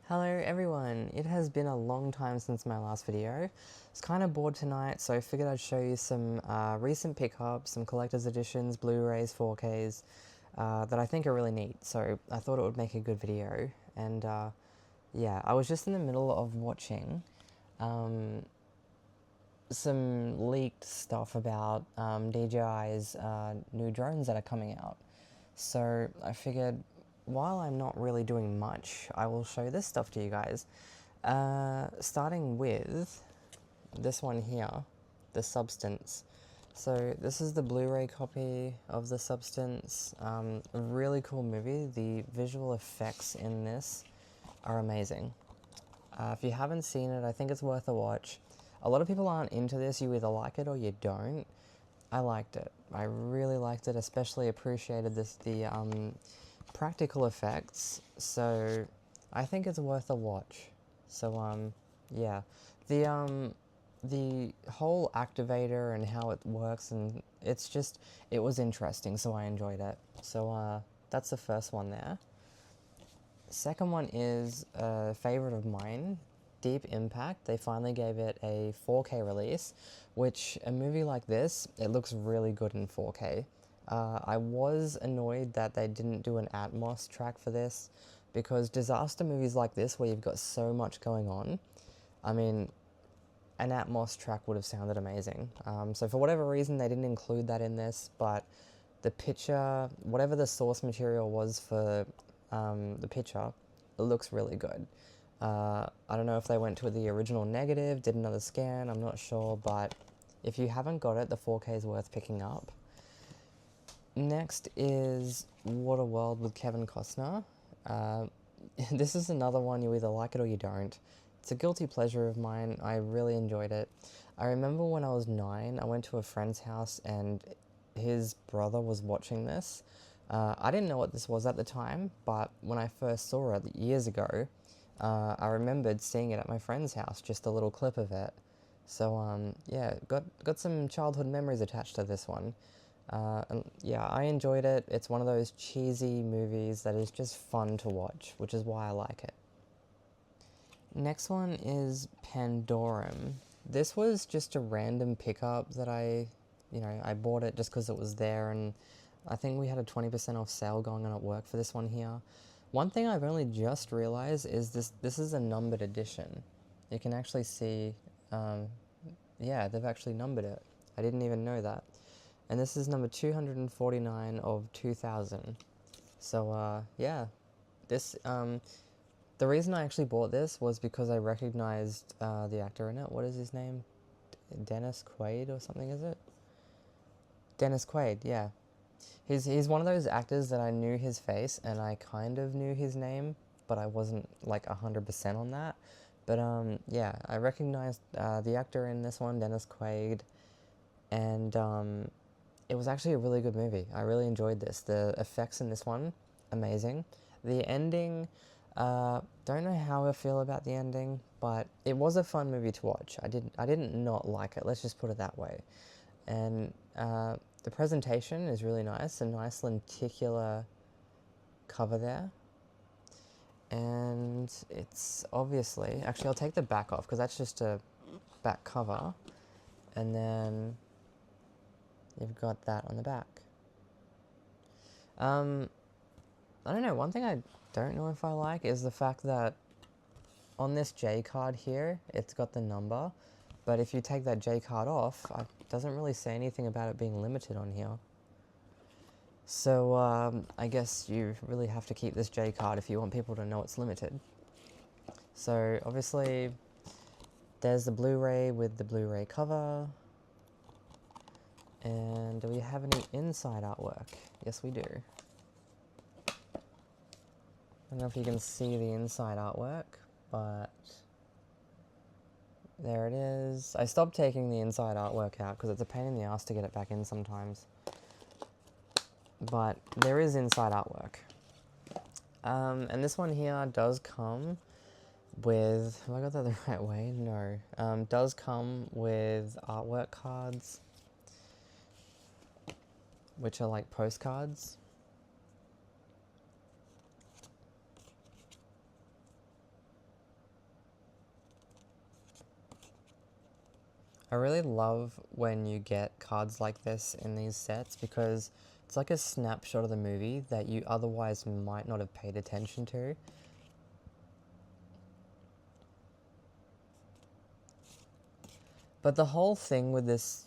Hello everyone, it has been a long time since my last video. I was kind of bored tonight, so I figured I'd show you some recent pickups, some collector's editions, Blu-rays, 4Ks, that I think are really neat, so I thought it would make a good video. And yeah, I was just in the middle of watching some leaked stuff about DJI's new drones that are coming out. So I figured, while I'm not really doing much, I will show this stuff to you guys. Starting with this one here, The Substance. So this is the Blu-ray copy of The Substance. A really cool movie. The visual effects in this are amazing. If you haven't seen it, I think it's worth a watch. A lot of people aren't into this. You either like it or you don't. I liked it. I really liked it, especially appreciated the practical effects, so I think it's worth a watch. So yeah, the whole activator and how it works, and it was interesting, so I enjoyed it. So that's the first one there. Second one is a favorite of mine, Deep Impact. They finally gave it a 4K release, which a movie like this, it looks really good in 4K. I was annoyed that they didn't do an Atmos track for this, because disaster movies like this, where you've got so much going on, I mean, an Atmos track would have sounded amazing. So for whatever reason, they didn't include that in this, but the picture, whatever the source material was for the picture, it looks really good. I don't know if they went to the original negative, did another scan, I'm not sure, but if you haven't got it, the 4K is worth picking up. Next is Waterworld with Kevin Costner. This is another one, you either like it or you don't. It's a guilty pleasure of mine. I really enjoyed it. I remember when I was 9, I went to a friend's house and his brother was watching this. I didn't know what this was at the time, but when I first saw it years ago, I remembered seeing it at my friend's house, just a little clip of it. So yeah, got some childhood memories attached to this one. And yeah, I enjoyed it. It's one of those cheesy movies that is just fun to watch, which is why I like it. Next one is Pandorum. This was just a random pickup that I bought it just because it was there, and I think we had a 20% off sale going on at work for this one here. One thing I've only just realized is this is a numbered edition. You can actually see, yeah, they've actually numbered it. I didn't even know that. And this is number 249 of 2000. So yeah, this the reason I actually bought this was because I recognized the actor in it. What is his name? Dennis Quaid or something, is it? Dennis Quaid, yeah. He's one of those actors that I knew his face and I kind of knew his name, but I wasn't like 100% on that. But yeah, I recognized the actor in this one, Dennis Quaid, and it was actually a really good movie. I really enjoyed this. The effects in this one, amazing. The ending, don't know how I feel about the ending, but it was a fun movie to watch. I didn't not like it. Let's just put it that way. And the presentation is really nice. A nice lenticular cover there. And it's obviously, actually I'll take the back off because that's just a back cover. And then you've got that on the back. I don't know, one thing I don't know if I like is the fact that on this J card here, it's got the number, but if you take that J card off, it doesn't really say anything about it being limited on here. So I guess you really have to keep this J card if you want people to know it's limited. So obviously, there's the Blu-ray with the Blu-ray cover. And do we have any inside artwork? Yes, we do. I don't know if you can see the inside artwork, but there it is. I stopped taking the inside artwork out because it's a pain in the ass to get it back in sometimes. But there is inside artwork. And this one here does come with, have I got that the right way? No. Does come with artwork cards, which are like postcards. I really love when you get cards like this in these sets because it's like a snapshot of the movie that you otherwise might not have paid attention to. But the whole thing with this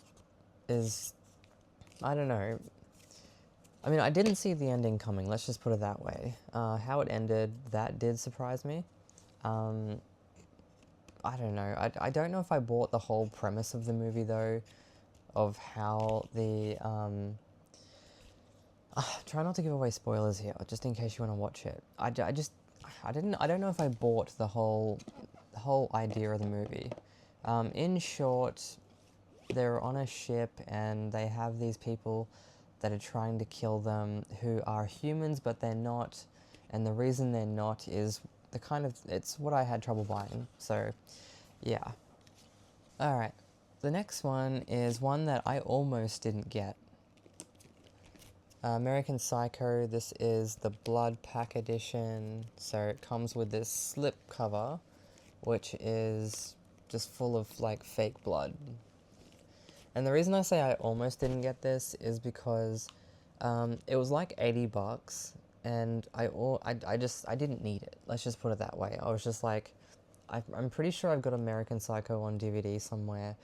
is, I don't know. I mean, I didn't see the ending coming, let's just put it that way. How it ended, that did surprise me. I don't know. I don't know if I bought the whole premise of the movie, though, of how the... try not to give away spoilers here, just in case you want to watch it. I don't know if I bought the whole idea of the movie. In short, they're on a ship and they have these people that are trying to kill them who are humans, but they're not. And the reason they're not is it's what I had trouble buying. So, yeah. Alright. The next one is one that I almost didn't get. American Psycho, this is the Blood Pack edition. So it comes with this slip cover, which is just full of like fake blood. And the reason I say I almost didn't get this is because it was like $80, and I didn't need it. Let's just put it that way. I was just like, I'm pretty sure I've got American Psycho on DVD somewhere,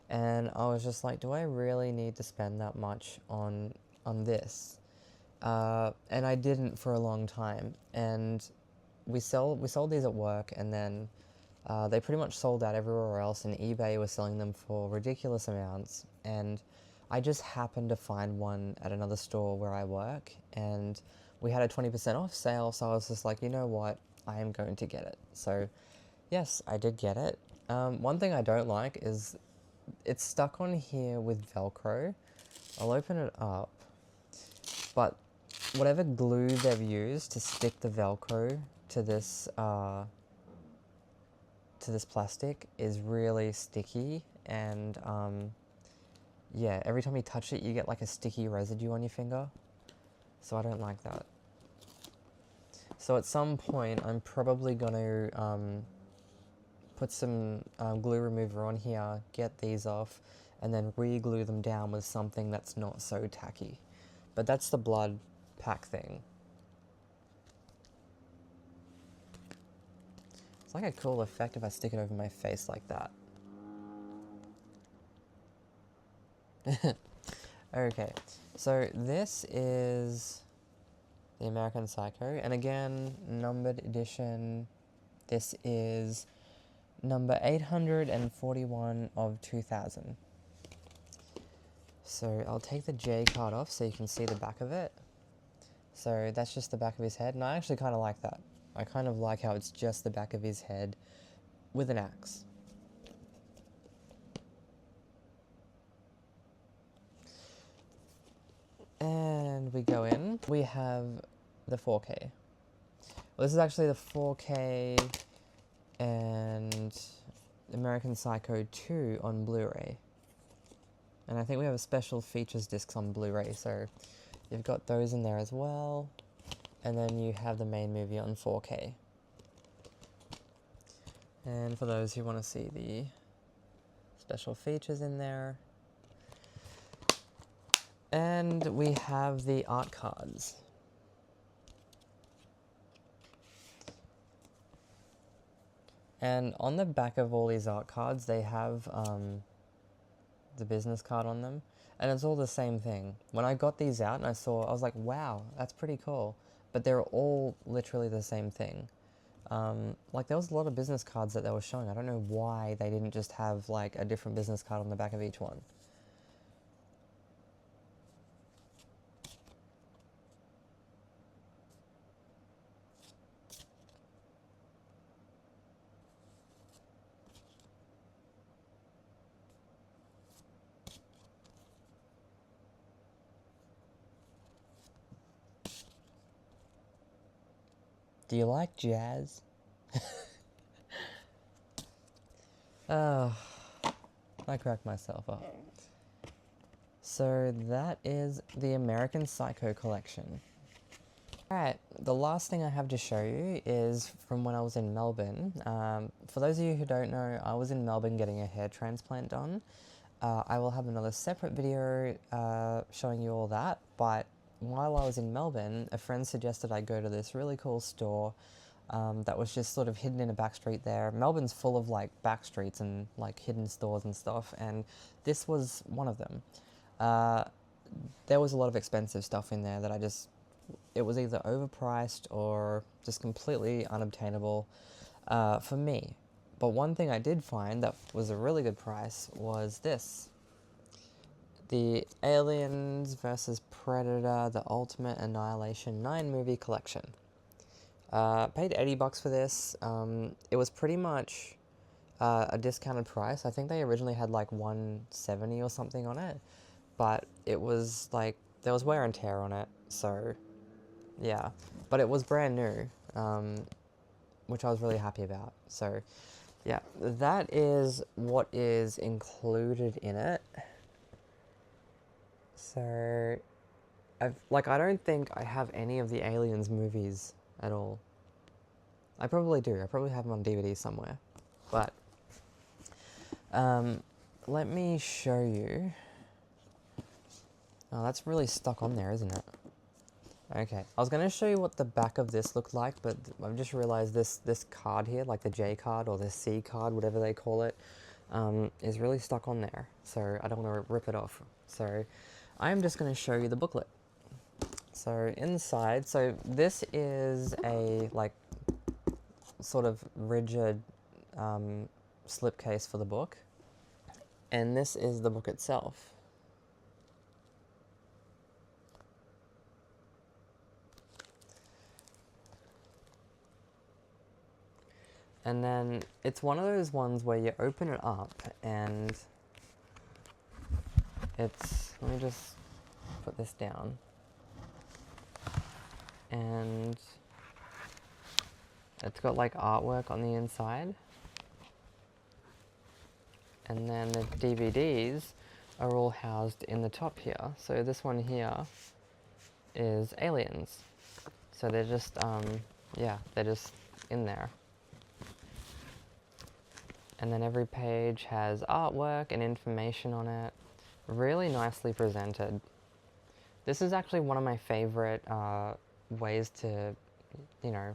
and I was just like, do I really need to spend that much on this? And I didn't for a long time. And we sold these at work, and then they pretty much sold out everywhere else, and eBay was selling them for ridiculous amounts. And I just happened to find one at another store where I work, and we had a 20% off sale, so I was just like, you know what, I am going to get it. So, yes, I did get it. One thing I don't like is it's stuck on here with Velcro. I'll open it up, but whatever glue they've used to stick the Velcro to this plastic is really sticky, and yeah, every time you touch it, you get like a sticky residue on your finger. So I don't like that. So at some point, I'm probably going to put some glue remover on here, get these off, and then re-glue them down with something that's not so tacky. But that's the Blood Pack thing. It's like a cool effect if I stick it over my face like that. Okay, so this is the American Psycho, and again, numbered edition. This is number 841 of 2000. So I'll take the J card off so you can see the back of it. So that's just the back of his head, and I actually kind of like that. I kind of like how it's just the back of his head with an axe. And we go in. We have the 4K. Well, this is actually the 4K and American Psycho 2 on Blu-ray. And I think we have a special features discs on Blu-ray, so you've got those in there as well. And then you have the main movie on 4K. And for those who want to see the special features in there. And we have the art cards. And on the back of all these art cards, they have the business card on them. And it's all the same thing. When I got these out and I was like, wow, that's pretty cool. But they're all literally the same thing. Like there was a lot of business cards that they were showing. I don't know why they didn't just have like a different business card on the back of each one. Do you like jazz? Oh, I cracked myself up. So that is the American Psycho collection. Alright, the last thing I have to show you is from when I was in Melbourne. For those of you who don't know, I was in Melbourne getting a hair transplant done. I will have another separate video showing you all that, but while I was in Melbourne, a friend suggested I go to this really cool store that was just sort of hidden in a back street there. Melbourne's full of like back streets and like hidden stores and stuff, and this was one of them. There was a lot of expensive stuff in there that it was either overpriced or just completely unobtainable for me. But one thing I did find that was a really good price was this. The Aliens vs. Predator, The Ultimate Annihilation 9-movie collection. Paid $80 for this. It was pretty much a discounted price. I think they originally had like $170 or something on it, but it was like, there was wear and tear on it, so yeah. But it was brand new, which I was really happy about. So yeah, that is what is included in it. So I don't think I have any of the Aliens movies at all. I probably do. I probably have them on DVD somewhere. But let me show you. Oh, that's really stuck on there, isn't it? Okay, I was going to show you what the back of this looked like, but I've just realized this card here, like the J card or the C card, whatever they call it, is really stuck on there. So I don't want to rip it off. So I'm just going to show you the booklet. So inside, so this is a like sort of rigid slipcase for the book, and this is the book itself. And then it's one of those ones where you open it up and it's, let me just put this down. And it's got like artwork on the inside. And then the DVDs are all housed in the top here. So this one here is Aliens. So they're just, yeah, they're just in there. And then every page has artwork and information on it, really nicely presented. This is actually one of my favorite ways to, you know,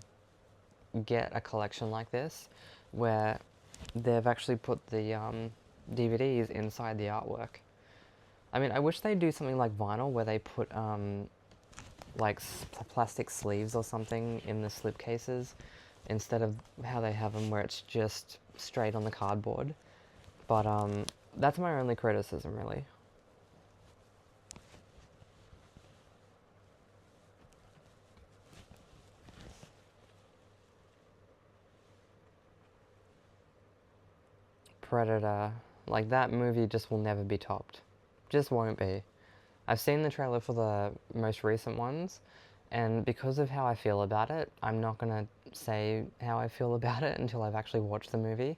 get a collection like this, where they've actually put the DVDs inside the artwork. I mean, I wish they'd do something like vinyl, where they put like plastic sleeves or something in the slipcases, instead of how they have them where it's just straight on the cardboard. But that's my only criticism, really. Predator, like that movie just will never be topped. Just won't be. I've seen the trailer for the most recent ones, and because of how I feel about it, I'm not going to say how I feel about it until I've actually watched the movie,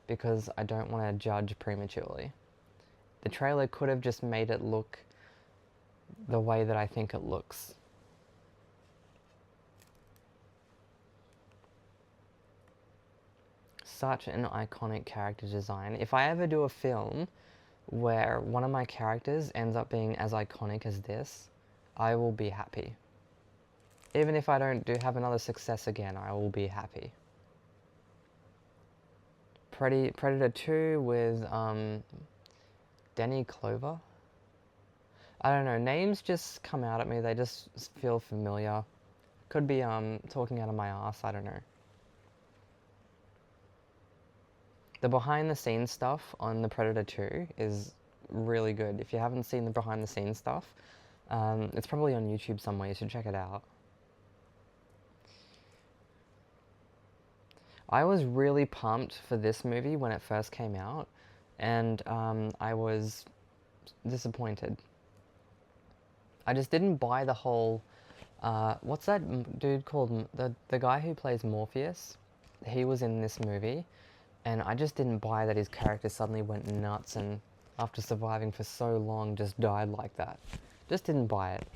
because I don't want to judge prematurely. The trailer could have just made it look the way that I think it looks. Such an iconic character design. If I ever do a film where one of my characters ends up being as iconic as this, I will be happy. Even if I don't have another success again, I will be happy. Predator 2 with Danny Glover. I don't know, names just come out at me, they just feel familiar. Could be talking out of my ass, I don't know. The behind the scenes stuff on the Predator 2 is really good. If you haven't seen the behind the scenes stuff, it's probably on YouTube somewhere, you should check it out. I was really pumped for this movie when it first came out, and I was disappointed. I just didn't buy the whole, what's that dude called, the guy who plays Morpheus? He was in this movie, and I just didn't buy that his character suddenly went nuts and after surviving for so long just died like that. Just didn't buy it.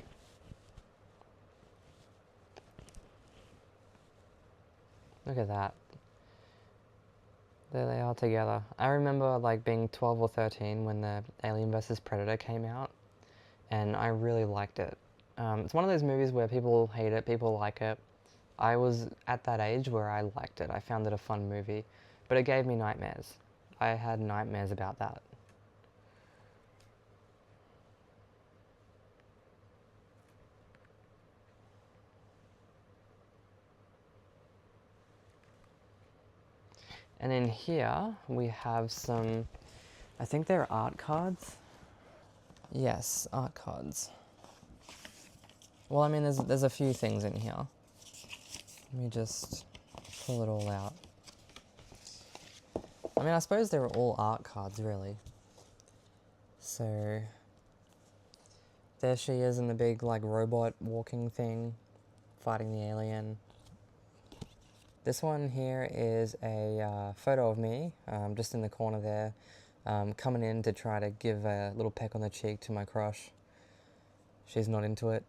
Look at that. There they are together. I remember like being 12 or 13 when the Alien vs Predator came out, and I really liked it. It's one of those movies where people hate it, people like it. I was at that age where I liked it. I found it a fun movie, but it gave me nightmares. I had nightmares about that. And in here we have some, I think they're art cards. Yes, art cards. Well, I mean, there's a few things in here. Let me just pull it all out. I mean, I suppose they're all art cards, really. So, there she is in the big, like, robot walking thing, fighting the alien. This one here is a photo of me, just in the corner there, coming in to try to give a little peck on the cheek to my crush. She's not into it.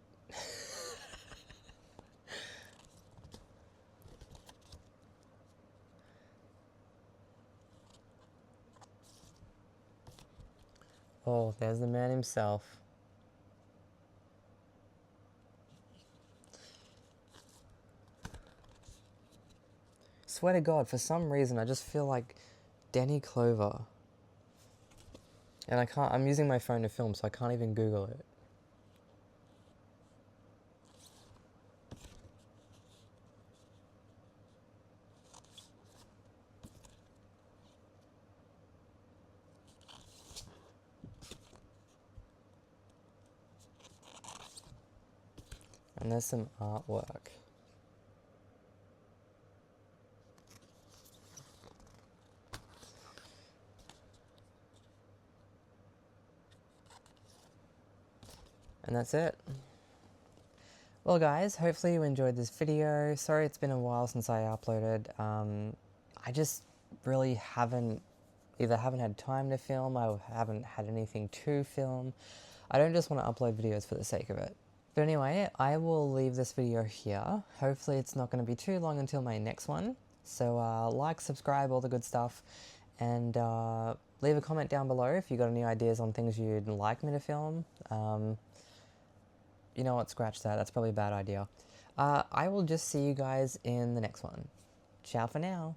Oh, there's the man himself. Swear to God, for some reason I just feel like Danny Clover. And I'm using my phone to film, so I can't even Google it. And there's some artwork. And that's it. Well guys, hopefully you enjoyed this video. Sorry it's been a while since I uploaded. I just really either haven't had time to film, I haven't had anything to film. I don't just want to upload videos for the sake of it. But anyway, I will leave this video here. Hopefully it's not going to be too long until my next one. So like, subscribe, all the good stuff. And leave a comment down below if you got any ideas on things you'd like me to film. You know what, scratch that. That's probably a bad idea. I will just see you guys in the next one. Ciao for now.